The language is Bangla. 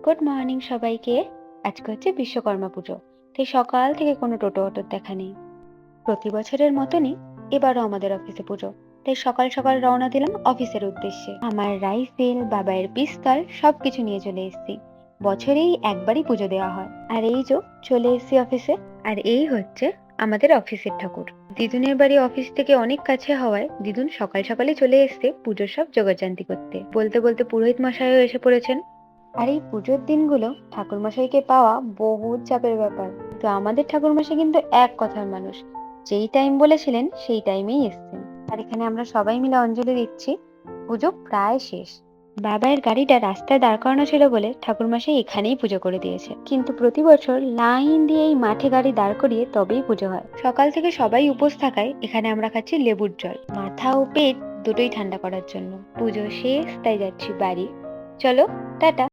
গুড মর্নিং সবাইকে। আজকে হচ্ছে বিশ্বকর্মা পুজো, তাই সকাল থেকে কোনো টোটো অটোর দেখা নেই। প্রতি বছরের মতনই এবারও আমাদের অফিসে পুজো, তাই সকাল সকাল রওনা দিলাম অফিসের উদ্দেশ্যে। আমার রাইফেল, বাবাইয়ের পিস্তল সবকিছু নিয়ে চলে এসেছি। বছরেই একবারই পুজো দেওয়া হয়। আর এই যে চলে এসেছি অফিসে। আর এই হচ্ছে আমাদের অফিসের ঠাকুর। দিদুনের বাড়ি অফিস থেকে অনেক কাছে হওয়ায় দিদুন সকাল সকালে চলে এসছে পুজোর সব জোগাড়জান্তি করতে। বলতে বলতে পুরোহিত মশাইও এসে পড়েছেন। আর এই পুজোর দিনগুলো ঠাকুরমশাইকে পাওয়া বহুত চাপের ব্যাপার। তো আমাদের ঠাকুরমশাই কিন্তু এক কথার মানুষ, যেই টাইম বলেছিলেন সেই টাইমেই এসেছেন। আর এখানে আমরা সবাই মিলে অঞ্জলি দিচ্ছি। পুজো প্রায় শেষ। বাবাইয়ের গাড়িটা রাস্তায় দাঁড় করানো ছিল বলে ঠাকুরমশাই এখানেই পুজো করে দিয়েছে, কিন্তু প্রতি বছর লাইন দিয়ে এই মাঠে গাড়ি দাঁড় করিয়ে তবেই পুজো হয়। সকাল থেকে সবাই উপোস থাকায় এখানে আমরা খাচ্ছি লেবুর জল, মাথা ও পেট দুটোই ঠান্ডা করার জন্য। পুজো শেষ, তাই যাচ্ছি বাড়ি। চলো, টাটা।